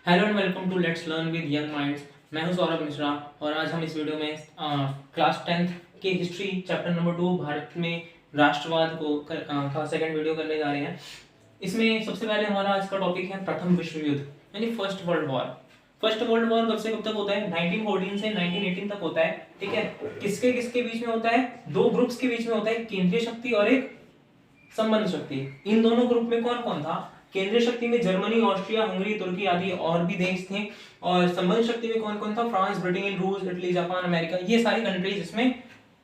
Hello and welcome to let's learn with young minds. मैं हूं सौरभ मिश्रा और आज हम इस वीडियो में क्लास 10th के हिस्ट्री चैप्टर नंबर 2 भारत में राष्ट्रवाद का सेकंड वीडियो करने जा रहे हैं। इसमें सबसे पहले हमारा आज का टॉपिक है प्रथम विश्व युद्ध यानी first world war. First world war कब से कब तक होता है? 1914 से 1918 तक होता है। ठीक है, किसके किसके बीच में होता है? दो ग्रुप्स के बीच में होता है, केंद्रीय शक्ति और एक संबंध शक्ति। इन दोनों ग्रुप में कौन कौन था? केंद्रीय शक्ति में जर्मनी, ऑस्ट्रिया, हंगरी, तुर्की आदि और भी देश थे। और संबंध शक्ति में कौन कौन था? फ्रांस, ब्रिटेन, रूस, इटली, जापान, अमेरिका, ये सारी कंट्रीज इसमें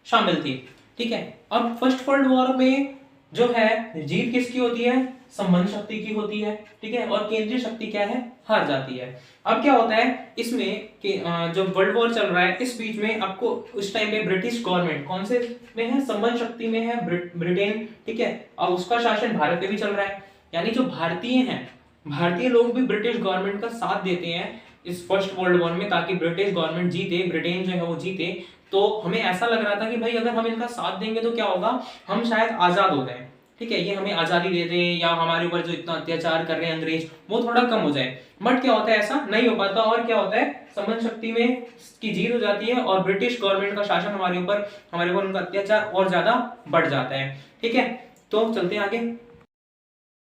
शामिल थी। ठीक है, अब फर्स्ट वर्ल्ड वॉर में जो है जीत किसकी होती है? संबंध शक्ति की होती है। ठीक है, और केंद्रीय शक्ति क्या है? हार जाती है। अब क्या होता है इसमें कि जो वर्ल्ड वॉर चल रहा है इस बीच में आपको उस टाइम पे ब्रिटिश गवर्नमेंट कौन से में है? संबंध शक्ति में है ब्रिटेन। ठीक है, अब उसका शासन भारत पे भी चल रहा है, यानी जो भारतीय हैं, भारतीय लोग भी ब्रिटिश गवर्नमेंट का साथ देते हैं इस फर्स्ट वर्ल्ड वॉर में, ताकि ब्रिटिश गवर्नमेंट जीते, ब्रिटेन जो है वो जीते। तो हमें ऐसा लग रहा था कि भाई अगर हम इनका साथ देंगे तो क्या होगा, हम शायद आजाद हो जाएं। ठीक है, ये हमें आजादी दे दें या हमारे ऊपर जो इतना अत्याचार कर रहे हैं अंग्रेज वो थोड़ा कम हो जाए। बट क्या होता है, ऐसा नहीं हो पाता। और क्या होता है, संबंध शक्ति में की जीत हो जाती है और ब्रिटिश गवर्नमेंट का शासन हमारे ऊपर उनका अत्याचार और ज्यादा बढ़ जाता है। ठीक है, तो चलते हैं आगे।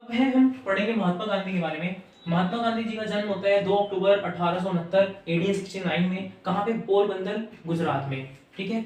अब है हम पढ़ेंगे महात्मा गांधी के बारे में। महात्मा गांधी जी का जन्म होता है 2 अक्टूबर 1869 1869 में। कहाँ पे? पोरबंदर, गुजरात में। ठीक है,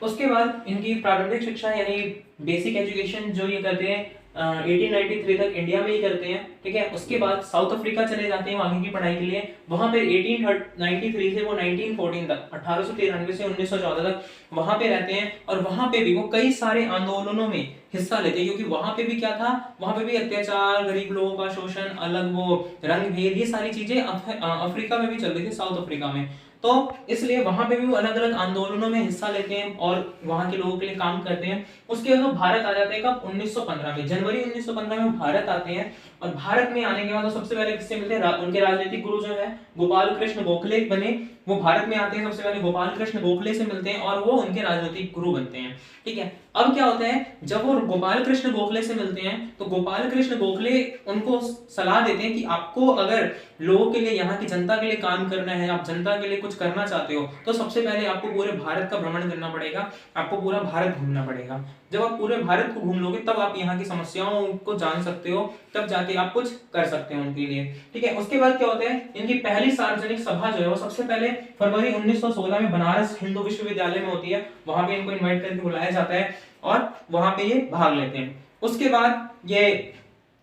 उसके बाद इनकी प्रारंभिक शिक्षा यानी बेसिक एजुकेशन जो ये करते हैं 1893 तक इंडिया में ही करते हैं। ठीक है, उसके बाद साउथ अफ्रीका चले जाते हैं आगे की पढ़ाई के लिए। वहां पे 1893 से वो 1914 तक 1893 से 1914 तक वहां पे रहते हैं। और वहां पे भी वो कई सारे आंदोलनों में हिस्सा लेते हैं, क्योंकि वहां पे भी क्या था, वहां पे भी अत्याचार, गरीब लोगों का शोषण, अलग वो रंग भेद, ये सारी चीजें अफ्रीका में भी चल रही थी, साउथ अफ्रीका में। तो इसलिए वहां पे भी वो अलग अलग आंदोलनों में हिस्सा लेते हैं और वहां के लोगों के लिए काम करते हैं। उसके बाद वो भारत आ जाते हैं कब? 1915 में, जनवरी 1915 में भारत आते हैं। और भारत में आने के बाद वो सबसे पहले किससे मिलते हैं? उनके राजनीतिक गुरु जो है गोपाल कृष्ण गोखले बने, वो भारत में आते हैं, सबसे पहले गोपाल कृष्ण गोखले से मिलते हैं और वो उनके राजनीतिक गुरु बनते हैं। ठीक है, अब क्या होता है, जब वो गोपाल कृष्ण गोखले से मिलते हैं तो गोपाल कृष्ण गोखले उनको सलाह देते हैं कि आपको अगर लोगों के लिए, यहाँ की जनता के लिए काम करना है, आप जनता के लिए कुछ करना चाहते हो, तो सबसे पहले आपको पूरे भारत का भ्रमण करना पड़ेगा, आपको पूरा भारत घूमना पड़ेगा। जब आप पूरे भारत को घूम लोगे तब आप यहाँ की समस्याओं को जान सकते हो, तब जाके आप कुछ कर सकते हो उनके लिए। ठीक है, उसके बाद क्या होता है, इनकी पहली सार्वजनिक सभा जो है वो सबसे पहले फरवरी 1916 में बनारस हिंदू विश्वविद्यालय में होती है। वहां पे इनको इनवाइट करके बुलाया जाता है और वहां पे ये भाग लेते हैं। उसके बाद ये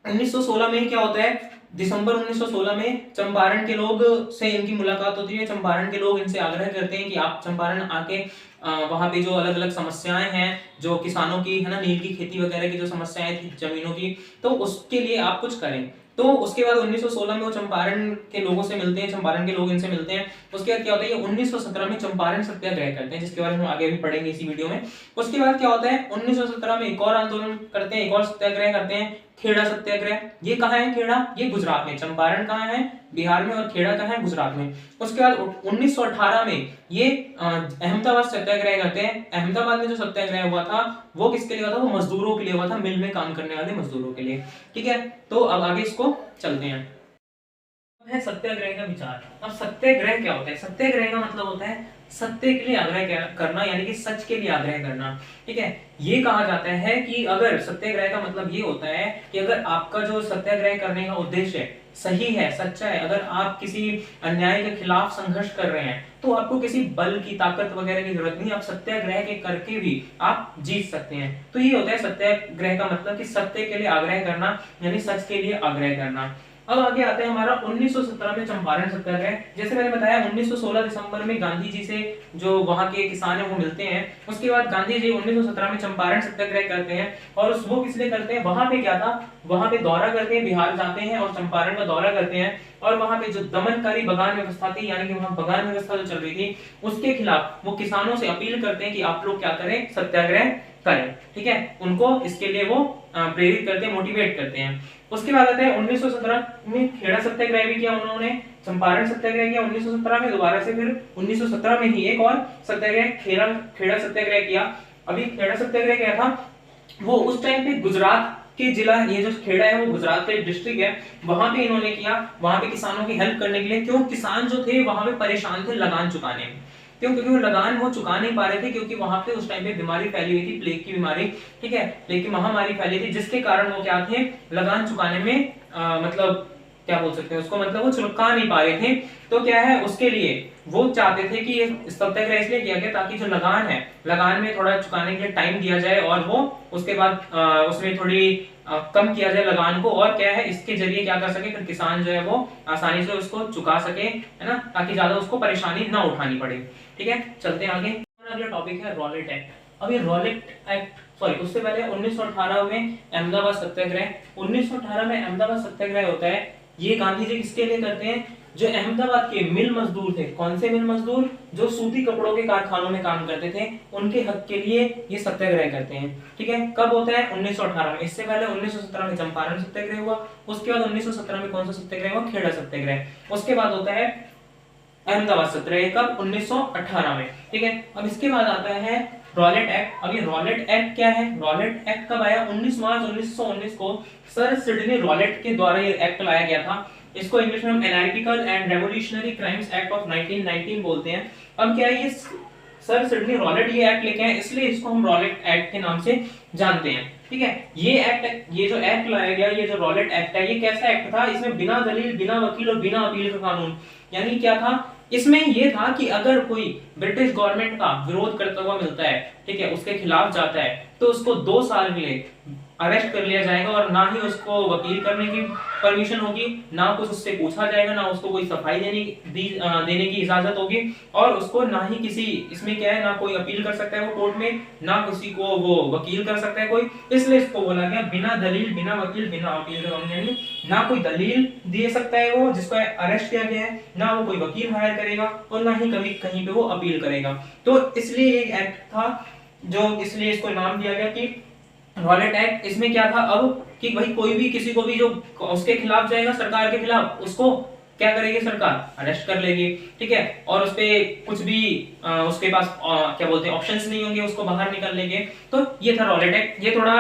1916 में क्या होता है, दिसंबर 1916 में चंपारण के लोग से इनकी मुलाकात होती है। चंपारण के लोग इनसे आग्रह करते हैं कि आप चंपारण आके वहां पे जो अलग अलग समस्याएं हैं, जो किसानों की है ना, नील की खेती वगैरह की जो समस्याएं थी जमीनों की, तो उसके लिए आप कुछ करें। तो उसके बाद 1916 में वो चंपारण के लोगों से मिलते हैं, चंपारण के लोग इनसे मिलते हैं। उसके बाद क्या होता है, ये 1917 में चंपारण सत्याग्रह करते हैं, जिसके बारे में हम आगे भी पढ़ेंगे इसी वीडियो में। उसके बाद क्या होता है, 1917 में एक और आंदोलन करते हैं, एक और सत्याग्रह करते हैं, खेड़ा सत्याग्रह। ये कहाँ है खेड़ा? ये गुजरात में। चंपारण कहाँ है? बिहार में। और खेड़ा कहाँ है? गुजरात में। उसके बाद 1918 में ये अहमदाबाद सत्याग्रह करते हैं। अहमदाबाद में जो सत्याग्रह हुआ था वो किसके लिए हुआ था? वो मजदूरों के लिए हुआ था, मिल में काम करने वाले मजदूरों के लिए। ठीक है, तो अब आगे इसको चलते हैं। है सत्याग्रह का विचार। अब सत्याग्रह क्या होता है? सत्याग्रह का मतलब होता है सत्य के लिए आग्रह करना, यानी कि सच के लिए आग्रह करना। ठीक है, ये कहा जाता है कि अगर सत्याग्रह का मतलब ये होता है कि अगर आपका जो सत्याग्रह करने का उद्देश्य है सही है, सच्चा है, अगर आप किसी अन्याय के खिलाफ संघर्ष कर रहे हैं तो आपको किसी बल की, ताकत वगैरह की जरूरत नहीं, आप सत्याग्रह के करके भी आप जीत सकते हैं। तो ये होता है सत्याग्रह का मतलब कि सत्य के लिए आग्रह करना, यानी सच के लिए आग्रह करना। अब आगे आते हैं हमारा 1917 में चंपारण सत्याग्रह। जैसे मैंने बताया 1916 दिसंबर में गांधी जी से जो वहां के किसान है वो मिलते हैं। उसके बाद गांधी जी 1917 में चंपारण सत्याग्रह करते हैं। और वो किस लिए करते हैं? वहां पे क्या था, वहां पे दौरा करते हैं, बिहार जाते हैं और चंपारण का दौरा करते हैं। और वहां पे जो दमनकारी बगान व्यवस्था थी, यानी कि वहां बगान व्यवस्था जो चल रही थी उसके खिलाफ वो किसानों से अपील करते हैं कि आप लोग क्या करें, सत्याग्रह करें। ठीक है, उनको इसके लिए वो प्रेरित करते हैं, मोटिवेट करते हैं। उसके बाद आता है 1917 में खेड़ा सत्याग्रह भी किया उन्होंने, चंपारण सत्याग्रह किया 1917 में, दोबारा से फिर 1917 में ही एक और सत्याग्रह खेड़ा सत्याग्रह किया। अभी खेड़ा सत्याग्रह क्या था, वो उस टाइम पे गुजरात कि जिला ये जो खेड़ा है वो गुजरात का एक डिस्ट्रिक्ट है, वहां पे इन्होंने किया, वहां पे किसानों की हेल्प करने के लिए। क्यों? किसान जो थे वहां पे परेशान थे लगान चुकाने में। क्यों? क्योंकि वो लगान वो चुका नहीं पा रहे थे, क्योंकि वहां पे उस टाइम पे बीमारी फैली हुई थी, प्लेग की बीमारी, ठीक है, प्लेग की महामारी फैली थी, जिसके कारण वो क्या थे, लगान चुकाने में मतलब क्या बोल सकते हैं उसको, मतलब वो चुका नहीं पा रहे थे। तो क्या है, उसके लिए वो चाहते थे कि ये सत्याग्रह इसलिए किया गया ताकि जो लगान है, लगान में थोड़ा चुकाने के लिए टाइम दिया जाए और वो उसके बाद उसमें थोड़ी कम किया जाए लगान को, और क्या है इसके जरिए क्या कर सके, फिर किसान जो है वो आसानी से उसको चुका सके, है ना, ताकि ज्यादा उसको परेशानी ना उठानी पड़े। ठीक है, चलते हैं आगे। अगला टॉपिक है रॉलेट एक्ट। अब ये रॉलेट एक्ट, सॉरी उससे पहले 1918 में अहमदाबाद सत्याग्रह। 1918 में अहमदाबाद सत्याग्रह होता है। ये गांधी जी किसके लिए करते हैं? जो अहमदाबाद के मिल मजदूर थे। कौन से मिल मजदूर? जो सूती कपड़ों के कारखानों में काम करते थे, उनके हक के लिए ये सत्याग्रह करते हैं। ठीक है, कब होता है? 1918 में। इससे पहले 1917 में चंपारण सत्याग्रह हुआ। उसके बाद 1917 में कौन सा सत्याग्रह हुआ? खेड़ा सत्याग्रह। उसके बाद होता है अहमदाबाद सत्याग्रह, कब? 1918 में। ठीक है, अब इसके बाद आता है रॉलेट एक्ट। अब ये रॉलेट एक्ट क्या है? रॉलेट एक्ट कब आया? 19 मार्च 1919 को सर सिडनी रॉलेट के द्वारा ये एक्ट लाया गया था। इसको इंग्लिश में हम analytical and revolutionary crimes act of 1919 बोलते हैं। अब क्या है, ये सर सिडनी रॉलेट ये एक्ट लेके आए, इसलिए इसको हम रॉलेट एक्ट के नाम से जानते हैं। ठीक है, ये एक्ट, ये जो एक्ट लाया गया, ये जो रॉलेट एक्ट है, ये कैसा एक्ट था? इसमें बिना दलील, बिना वकील और बिना अपील का कानून, यानी क्या था इसमें? ये था कि अगर कोई ब्रिटिश गवर्नमेंट का विरोध करता हुआ मिलता है, ठीक है, उसके खिलाफ जाता है, तो उसको 2 साल के लिए अरेस्ट कर लिया जाएगा, और ना ही उसको वकील करने की परमिशन होगी, ना कुछ उससे पूछा जाएगा, ना उसको कोई सफाई देने की इजाजत होगी, और उसको ना ही किसी, इसमें क्या है, ना कोई अपील कर सकता है वो कोर्ट में, ना किसी को वो वकील कर सकता है कोई। इसलिए इसको बोला गया बिना दलील, बिना वकील, बिना अपील का, यानी ना कोई दलील दे सकता है वो जिसको अरेस्ट किया गया है, ना वो कोई वकील हायर करेगा, और ना ही कभी कहीं पे वो अपील करेगा। तो इसलिए एक एक्ट था जो, इसलिए इसको नाम दिया गया कि रॉलेट एक्ट। इसमें क्या था अब कि भाई कोई भी किसी को भी जो उसके खिलाफ जाएगा, सरकार के खिलाफ, उसको क्या करेगी सरकार? अरेस्ट कर लेगी। ठीक है, और उसपे कुछ भी उसके पास क्या बोलते हैं ऑप्शंस नहीं होंगे उसको बाहर निकलने के। तो ये था रॉलेट एक्ट। ये थोड़ा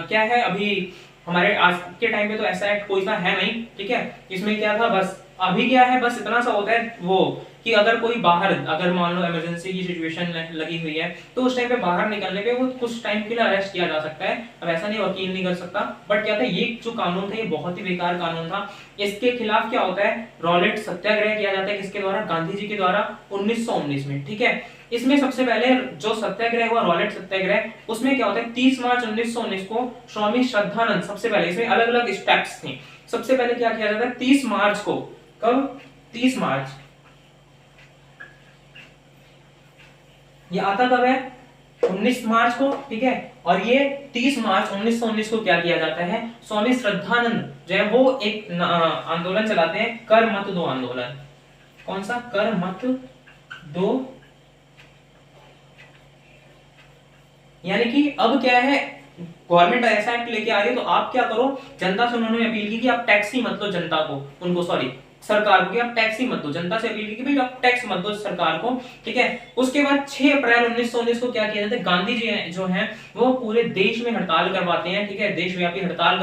क्या है, अभी हमारे आज के टाइम में तो ऐसा एक्ट कोई सा है नहीं। ठीक है, इसमें क्या था, बस अभी क्या है, बस इतना सा होता है वो कि अगर कोई बाहर, अगर मान लो इमरजेंसी की सिचुएशन लगी हुई है, तो उस टाइम पे बाहर निकलने पे वो कुछ टाइम के लिए अरेस्ट किया जा सकता है। अब ऐसा नहीं वकील नहीं कर सकता, बट क्या था, ये जो कानून था ये बहुत ही बेकार कानून था। इसके खिलाफ क्या होता है, रॉलेट सत्याग्रह किया जाता है। किसके द्वारा? गांधी जी के द्वारा 1919 में। ठीक है, इसमें सबसे पहले जो सत्याग्रह हुआ, रॉलेट सत्याग्रह, उसमें क्या होता है, 30 मार्च 1919 को स्वामी श्रद्धानंद, सबसे पहले इसमें अलग अलग स्टेप्स थे। सबसे पहले क्या किया जाता है, 30 मार्च को, कब? 30 मार्च, ये आता कब है? 19 मार्च को। ठीक है, और ये 30 मार्च 1919 को क्या किया जाता है, स्वामी श्रद्धानंद जो है वो एक आंदोलन चलाते हैं, कर मत दो आंदोलन। कौन सा? कर मत दो। यानी कि अब क्या है, गवर्नमेंट ऐसा एक्ट लेके आ रही है, तो आप क्या करो, जनता से उन्होंने अपील की कि आप टैक्स ही मत दो जनता को, उनको, सॉरी सरकार को, कि आप टैक्स ही मत दो। जनता से अपील की कि भाई आप टैक्स मत दो सरकार को। ठीक है, उसके बाद 6 अप्रैल 1919 को क्या किया जाता है, गांधी जी जो हैं वो पूरे देश में हड़ताल करवाते हैं। ठीक है, देशव्यापी हड़ताल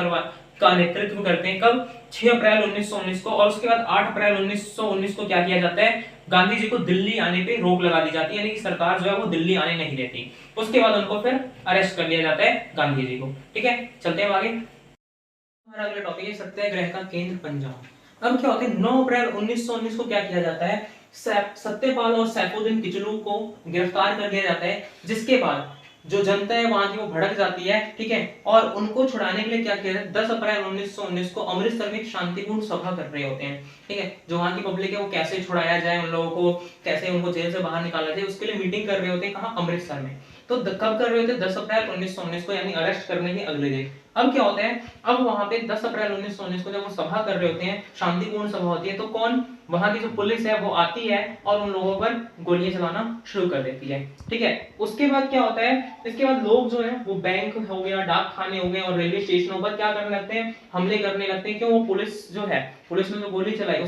का नेतृत्व करते हैं। कब? 6 अप्रैल 1919 को। और उसके बाद 8 अप्रैल 1919 को क्या किया जाता है, गांधी जी को दिल्ली आने पे रोक लगा दी जाती है, यानी कि सरकार जो है वो दिल्ली आने नहीं देती। उसके बाद उनको फिर अरेस्ट कर लिया जाता है गांधी जी को। ठीक है, चलते हैं आगे। हमारा अगला टॉपिक है सत्याग्रह का केंद्र पंजाब। अब क्या होता है, 9 अप्रैल 1919 को क्या किया जाता है, सत्यपाल और सैफुद्दीन किचलू को गिरफ्तार कर लिया जाता है, जिसके बाद जो जनता है वहां की वो भड़क जाती है। ठीक है, और उनको छुड़ाने के लिए क्या किया जाता है, 10 अप्रैल 1919 को अमृतसर में एक शांतिपूर्ण सभा कर रहे होते हैं। ठीक है, जो वहां की पब्लिक है वो कैसे छुड़ाया जाए, उन लोगों को कैसे उनको जेल से बाहर निकाला जाए, उसके लिए मीटिंग कर रहे होते हैं। कहां? अमृतसर में। तो कब कर रहे होते हैं, 10 अप्रैल 1919 को, यानी अरेस्ट करने के अगले दिन। अब क्या होता है, अब वहां पे 10 अप्रैल 1919 को जब वो सभा कर रहे होते हैं, शांतिपूर्ण सभा होती है, तो कौन, वहां की जो पुलिस है वो आती है और उन लोगों पर गोलियां चलाना शुरू कर देती है। ठीक है, उसके बाद क्या होता है, इसके बाद लोग जो है वो बैंक हो गया, डाक खाने हो गए और रेलवे स्टेशनों पर क्या करने लगते हैं, हमले करने लगते हैं। क्यों? वो पुलिस जो है, पुलिस ने जो गोली चलाई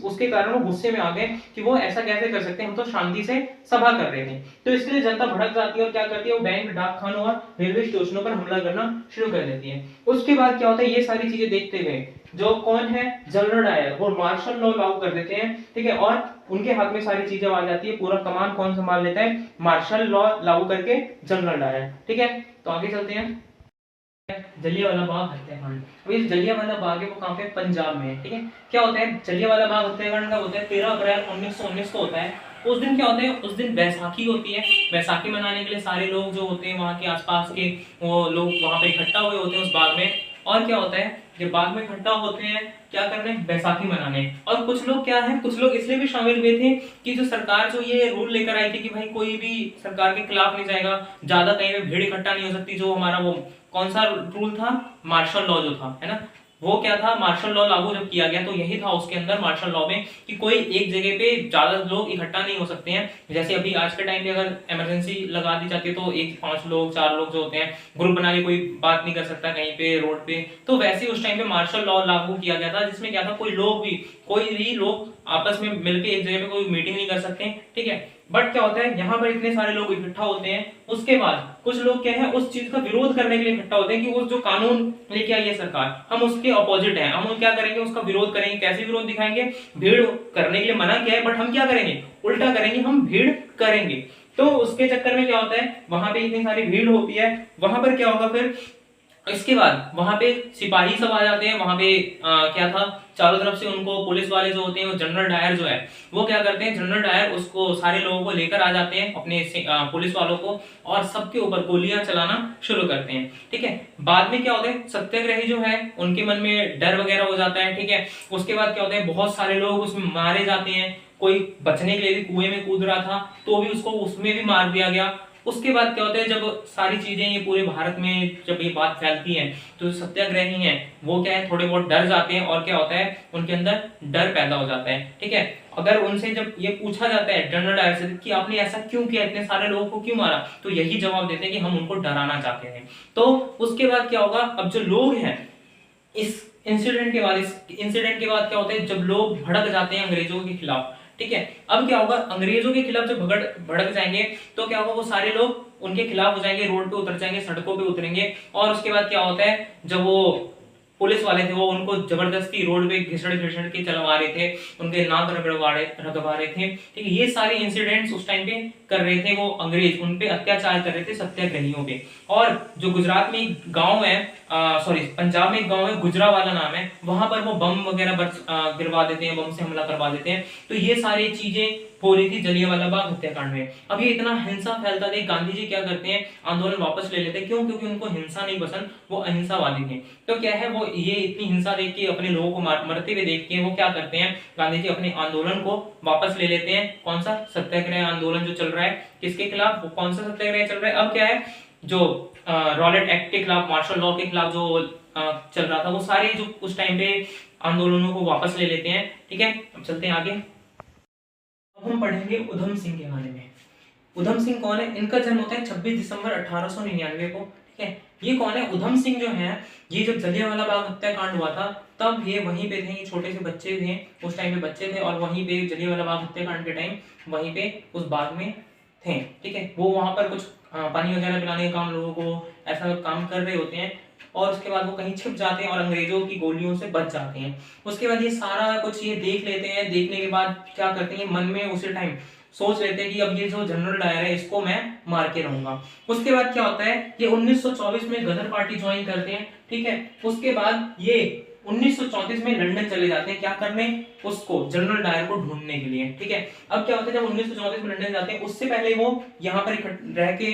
उसके कारण वो गुस्से में आ गए कि वो ऐसा कैसे कर सकते हैं, हम तो शांति से सभा कर रहे थे। तो इसके लिए जनता भड़क जाती है और क्या करती है, वो बैंक, डाक खानों और रेलवे स्टेशनों पर हमला करना शुरू कर लेती है। उसके बाद क्या होता है, ये सारी चीजें देखते हुए जो कौन है, जनरल डायर, वो मार्शल लॉ लागू कर देते हैं, ठीक है, और उनके हाथ में सारी चीजें आ जाती है। पूरा कमान कौन संभाल लेता है, मार्शल लॉ लागू करके जनरल डायर, ठीक है। तो आगे चलते हैं, जलियांवाला बाग हत्याकांड। अब ये जलियांवाला बाग है वो कहाँ पे, पंजाब में है, ठीक है। क्या होता है जलियांवाला बाग हत्याकांड का, होता है 13 अप्रैल 1919 को होता है। उस दिन क्या होता है, उस दिन बैसाखी होती है। बैसाखी मनाने के लिए सारे लोग जो होते हैं वहाँ के आसपास के वो लोग वहाँ पे इकट्ठा हुए होते हैं उस बाग में। और क्या होता है, जब बाग में इकट्ठा होते हैं क्या करने, बैसाखी मनाने। और कुछ लोग क्या है, कुछ लोग इसलिए भी शामिल हुए थे कि जो सरकार जो ये रूल लेकर आई थी कि भाई कोई भी सरकार के खिलाफ नहीं जाएगा, ज्यादा कहीं में भीड़ इकट्ठा नहीं हो सकती। जो हमारा वो कौन सा रूल था, मार्शल लॉ जो था, है ना, वो क्या था, मार्शल लॉ लागू जब किया गया तो यही था उसके अंदर मार्शल लॉ में कि कोई एक जगह पे ज्यादा लोग इकट्ठा नहीं हो सकते हैं। जैसे अभी आज के टाइम पे अगर इमरजेंसी लगा दी जाती है तो एक 5 लोग 4 लोग जो होते हैं ग्रुप बना के कोई बात नहीं कर सकता कहीं पे रोड पे, तो वैसे ही उस टाइम पे मार्शल लॉ लागू किया गया था, जिसमें क्या था, कोई भी लोग आपस में मिलकर एक जगह पे कोई मीटिंग नहीं कर सकते, ठीक है। बट क्या होता है, यहाँ पर इतने सारे लोग इकट्ठा होते हैं, उसके बाद कुछ लोग क्या है, उस चीज का विरोध करने के लिए इकट्ठा होते हैं कि वो जो कानून लेके आई है सरकार, हम उसके अपोजिट हैं, हम क्या करेंगे, उसका विरोध करेंगे। कैसे विरोध दिखाएंगे, भीड़ करने के लिए मना किया है, बट हम क्या करेंगे, उल्टा करेंगे, हम भीड़ करेंगे। तो उसके चक्कर में क्या होता है, वहां पे इतनी सारी भीड़ होती है, वहां पर क्या होगा फिर, इसके बाद वहां पे सिपाही सब आ जाते हैं। वहां पे क्या था, चारों तरफ से उनको पुलिस वाले जो होते हैं, वो जनरल डायर जो है वो क्या करते हैं, जनरल डायर उसको सारे लोगों को लेकर आ जाते हैं अपने पुलिस वालों को, और सबके ऊपर गोलियां चलाना शुरू करते हैं, ठीक है। बाद में क्या होता है, सत्याग्रही जो है उनके मन में डर वगैरह हो जाता है, ठीक है। उसके बाद क्या होता है, बहुत सारे लोग उसमें मारे जाते हैं। कोई बचने के लिए भी कुएं में कूद रहा था तो भी उसको उसमें भी मार दिया गया। उसके बाद क्या होता है, जब सारी चीजें ये पूरे भारत में जब ये बात फैलती है तो सत्याग्रही हैं वो क्या है, थोड़े बहुत डर जाते हैं, और क्या होता है, उनके अंदर डर पैदा हो जाता है, ठीक है। अगर उनसे जब ये पूछा जाता है जनरल डायर से कि आपने ऐसा क्यों किया, इतने सारे लोगों को क्यों मारा, तो यही जवाब देते हैं कि हम उनको डराना चाहते हैं। तो उसके बाद क्या होगा, अब जो लोग हैं इस इंसिडेंट के बाद क्या होता है, जब लोग भड़क जाते हैं अंग्रेजों के खिलाफ, ठीक है। अब क्या होगा, अंग्रेजों के खिलाफ जब भड़क जाएंगे तो क्या होगा, वो सारे लोग उनके खिलाफ हो जाएंगे, रोड पे उतर जाएंगे, सड़कों पे उतरेंगे। और उसके बाद क्या होता है, जब वो पुलिस वाले थे वो उनको जबरदस्ती रोड पे घिसड़ घिसड़ के चलवा रहे थे, उनके नाक रगड़वा रहे थे, ठीक है। ये सारे इंसिडेंट्स उस टाइम पे कर रहे थे वो अंग्रेज, उन पे अत्याचार कर रहे थे सत्याग्रहियों पे। और जो गुजरात में एक गांव है, सॉरी पंजाब में एक गांव है, गुजरावाला नाम है, वहां पर वो बम वगैरह गिरवा देते हैं, बम से हमला करवा देते हैं। तो ये सारी चीजें हो रही थी जलियांवाला बाग हत्याकांड में। अब ये इतना हिंसा फैलता था, गांधी जी क्या करते हैं, आंदोलन वापस ले लेते हैं। क्यों, क्योंकि उनको हिंसा नहीं पसंद, वो अहिंसावादी थे। तो क्या है, वो ये इतनी हिंसा देख के, अपने लोगों को मरते हुए देख के वो क्या करते हैं, गांधी जी अपने आंदोलन को वापस ले लेते हैं। कौन सा सत्याग्रह आंदोलन जो चल रहा है, किसके खिलाफ, वो कौन सा सत्याग्रह चल रहा है, अब क्या है, जो रॉलेट एक्ट के खिलाफ, मार्शल लॉ के खिलाफ जो चल रहा था, वो सारे जो उस टाइम पे आंदोलनों को वापस ले लेते हैं, ठीक है। अब चलते हैं आगे, अब हम पढ़ेंगे उधम सिंह के बारे में। उधम सिंह कौन है, इनका जन्म होता है 26 दिसंबर 1899 को, ठीक है। ये कौन है, उधम सिंह जो है, ये जब जलियांवाला बाग हत्याकांड हुआ था तब ये वहीं पे थे, ये छोटे से बच्चे थे, उस टाइम पे बच्चे थे, और वहीं पे जलियांवाला बाग हत्याकांड के टाइम वहीं पे उस बाग में थे, ठीक है। वो वहां पर कुछ पानी वगैरह पिलाने का काम, लोगों को ऐसा काम कर रहे होते हैं, और उसके बाद वो कहीं छिप जाते हैं और अंग्रेजों की गोलियों से बच जाते हैं। उसके बाद ये सारा कुछ ये देख लेते हैं, देखने के बाद क्या करते हैं, मन में उसी टाइम सोच लेते हैं कि अब ये जो जनरल डायर है इसको मैं मार के रहूंगा। उसके बाद क्या होता है, ये 1924 में गदर पार्टी ज्वाइन करते हैं, ठीक है। उसके बाद ये 1934 में लंदन चले जाते हैं, क्या करने, उसको जनरल डायर को ढूंढने के लिए, ठीक है। अब क्या होता है, जब 1934 में लंदन जाते हैं, उससे पहले वो यहाँ पर रह के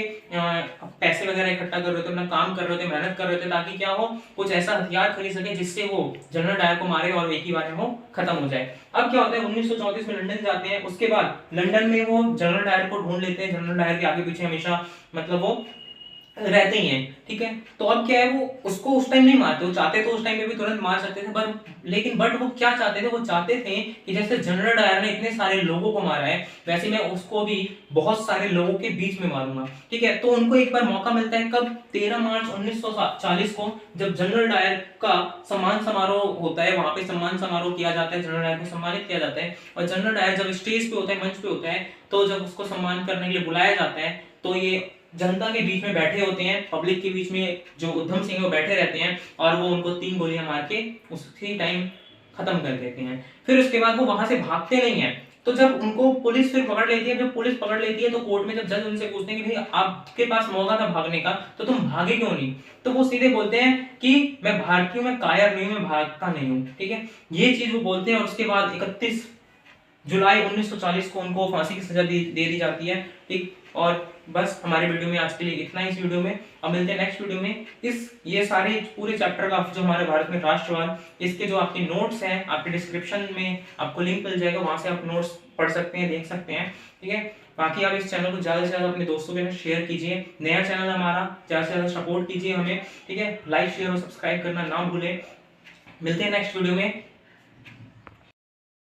पैसे वगैरह इकट्ठा कर रहे थे, अपना काम कर रहे थे, मेहनत कर रहे थे, ताकि क्या हो, कुछ ऐसा हथियार खरीद सके जिससे वो जनरल डायर को मारे और एक ही बार में वो खत्म हो जाए। अब क्या होता है, 1934 में लंदन जाते हैं, उसके बाद लंदन में वो जनरल डायर को ढूंढ लेते हैं। जनरल डायर के आगे पीछे हमेशा मतलब वो रहते ही हैं, ठीक है। तो अब क्या है, वो उसको उस टाइम नहीं मारते, वो चाहते तो उस टाइम पे भी तुरंत मार सकते थे, पर लेकिन बट वो क्या चाहते थे, वो चाहते थे कि जैसे जनरल डायर ने इतने सारे लोगों को मारा है, वैसे मैं उसको भी बहुत सारे लोगों के बीच में मारूंगा, ठीक है। तो उनको एक बार मौका मिलता है, कब, 13 मार्च 1940 को, जब जनरल डायर का सम्मान समारोह होता है, वहां पे सम्मान समारोह किया जाता है, जनरल डायर को सम्मानित किया जाता है। और जनरल डायर जब स्टेज पे होता है, मंच पे होता है, तो जब उसको सम्मान करने के लिए बुलाया जाता है, तो ये जनता के बीच में बैठे होते हैं, पब्लिक के बीच में जो उधम सिंह है वो बैठे रहते हैं और वो उनको 3 गोलियां मार के उसी टाइम खत्म कर देते हैं। फिर उसके बाद वो वहां से भागते नहीं है। तो जब उनको पुलिस फिर पकड़ लेती है, जब पुलिस पकड़ लेती है तो कोर्ट में जब जज उनसे पूछते हैं कि भाई आपके पास मौका था भागने का तो तुम भागे क्यों नहीं, तो वो सीधे बोलते हैं कि मैं भारतीय हूं, मैं कायर नहीं हूं, मैं भागता नहीं हूं। ठीक है, ये चीज वो बोलते हैं और उसके बाद 31 जुलाई 1940 को उनको फांसी की सजा दे दी जाती है। ठीक, और बस हमारे वीडियो में आज के लिए इतना ही इस वीडियो में। अब मिलते हैं नेक्स्ट वीडियो में। ये सारे पूरे चैप्टर का जो हमारे भारत में राष्ट्रवाद, इसके जो आपके नोट्स हैं आपके डिस्क्रिप्शन में आपको लिंक मिल जाएगा, वहां से आप नोट्स पढ़ सकते हैं, देख सकते हैं। ठीक है, बाकी आप इस चैनल को ज्यादा से ज्यादा अपने दोस्तों के साथ शेयर कीजिए। नया चैनल हमारा, ज्यादा से ज्यादा सपोर्ट कीजिए हमें। ठीक है, लाइक शेयर और सब्सक्राइब करना ना भूलें। मिलते हैं नेक्स्ट वीडियो में।